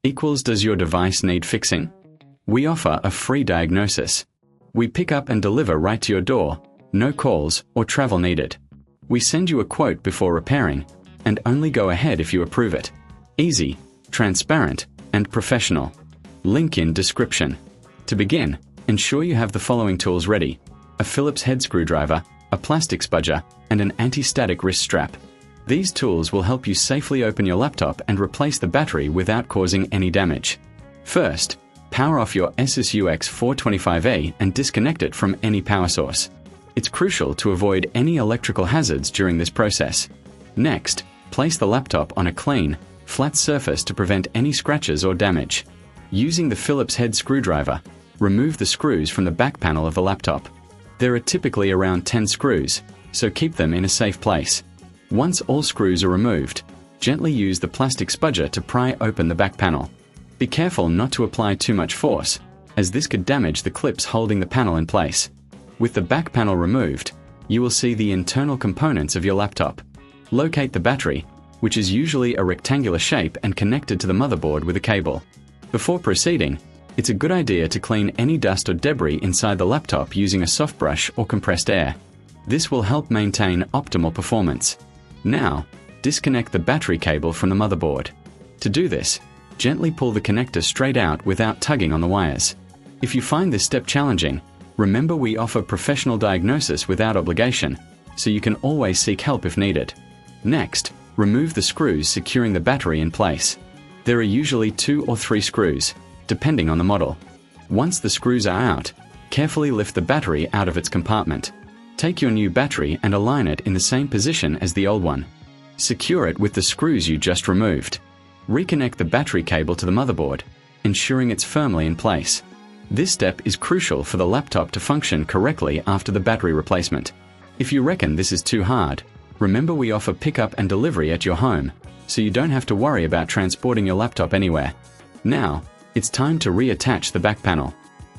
equals does your device need fixing? We offer a free diagnosis. We pick up and deliver right to your door, no calls or travel needed. We send you a quote before repairing, and only go ahead if you approve it. Easy, transparent, and professional. Link in description. To begin, ensure you have the following tools ready: a Phillips head screwdriver, a plastic spudger, and an anti-static wrist strap. These tools will help you safely open your laptop and replace the battery without causing any damage. First, power off your Asus UX425E and disconnect it from any power source. It's crucial to avoid any electrical hazards during this process. Next, place the laptop on a clean, flat surface to prevent any scratches or damage. Using the Phillips head screwdriver, remove the screws from the back panel of the laptop. There are typically around 10 screws, so keep them in a safe place. Once all screws are removed, gently use the plastic spudger to pry open the back panel. Be careful not to apply too much force, as this could damage the clips holding the panel in place. With the back panel removed, you will see the internal components of your laptop. Locate the battery, which is usually a rectangular shape and connected to the motherboard with a cable. Before proceeding, it's a good idea to clean any dust or debris inside the laptop using a soft brush or compressed air. This will help maintain optimal performance. Now, disconnect the battery cable from the motherboard. To do this, gently pull the connector straight out without tugging on the wires. If you find this step challenging, remember we offer professional diagnosis without obligation, so you can always seek help if needed. Next, remove the screws securing the battery in place. There are usually 2 or 3 screws, depending on the model. Once the screws are out, carefully lift the battery out of its compartment. Take your new battery and align it in the same position as the old one. Secure it with the screws you just removed. Reconnect the battery cable to the motherboard, ensuring it's firmly in place. This step is crucial for the laptop to function correctly after the battery replacement. If you reckon this is too hard, remember we offer pickup and delivery at your home, so you don't have to worry about transporting your laptop anywhere. Now, it's time to reattach the back panel.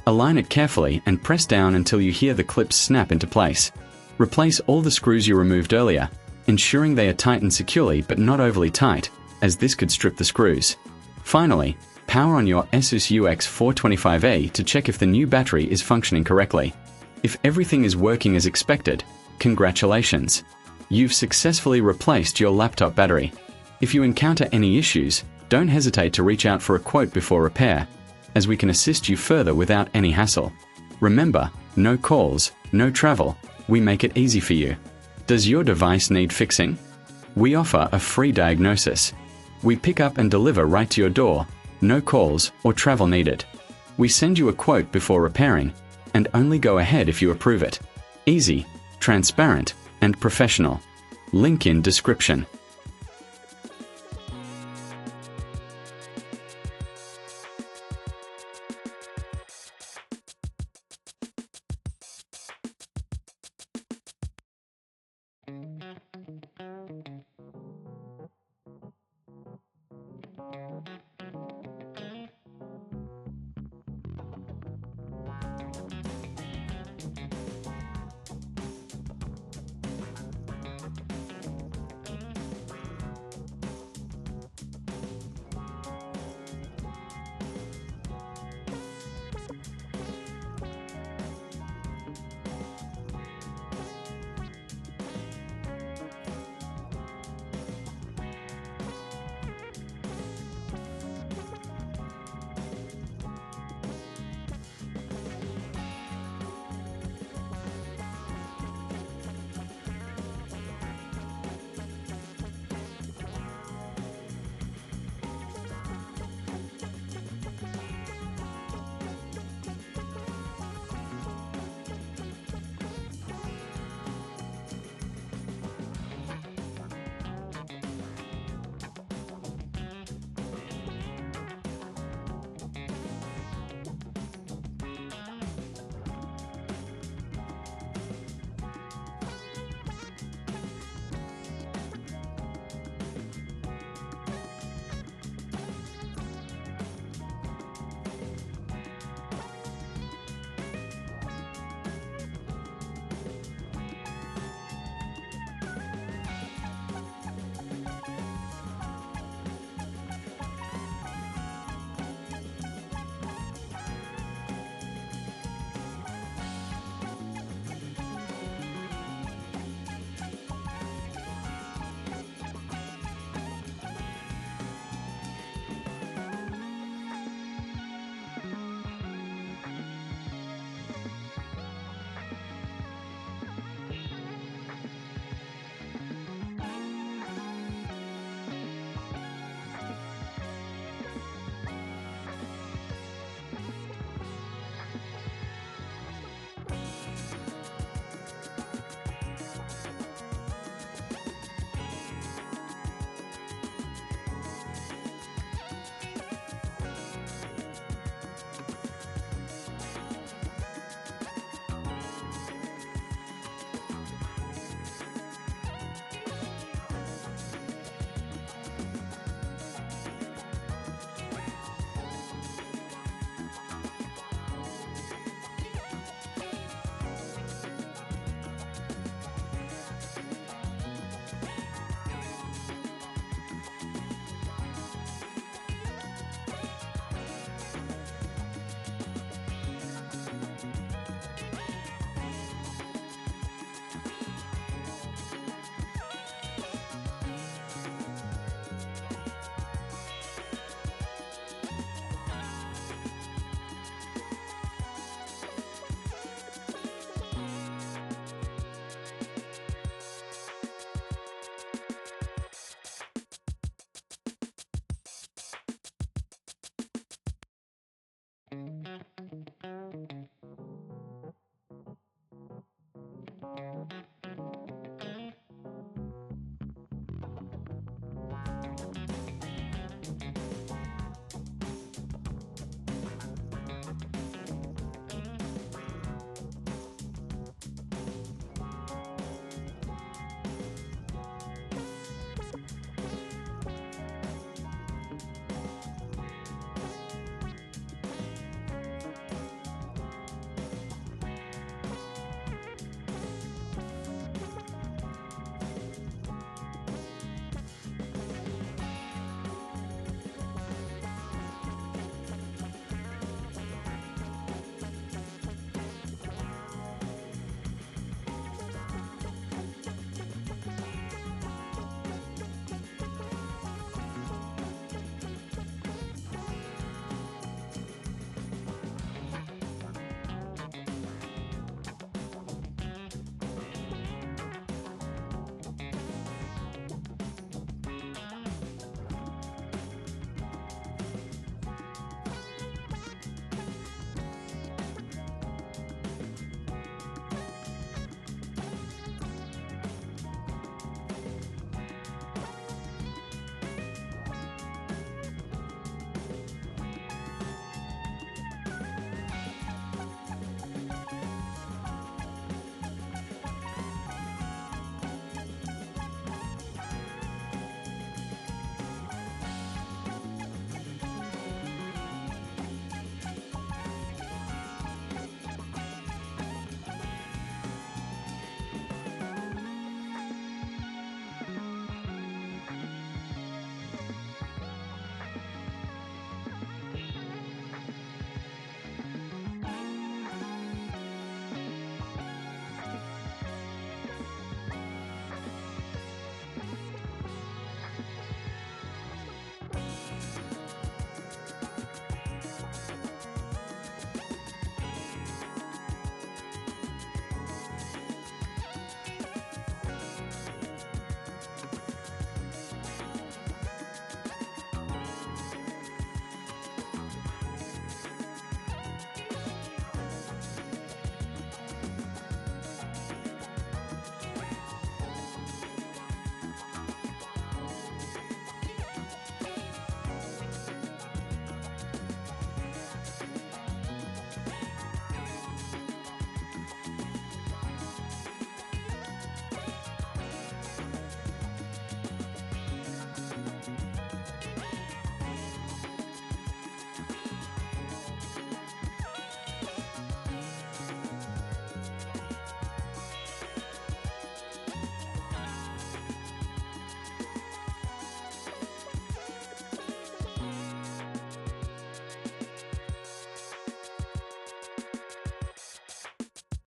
Align it carefully and press down until you hear the clips snap into place. Replace all the screws you removed earlier, ensuring they are tightened securely but not overly tight, as this could strip the screws. Finally, power on your Asus UX425E to check if the new battery is functioning correctly. If everything is working as expected, congratulations! You've successfully replaced your laptop battery. If you encounter any issues, don't hesitate to reach out for a quote before repair, as we can assist you further without any hassle. Remember, no calls, no travel, we make it easy for you. Does your device need fixing? We offer a free diagnosis. We pick up and deliver right to your door, no calls or travel needed. We send you a quote before repairing, and only go ahead if you approve it. Easy, transparent, and professional. Link in description.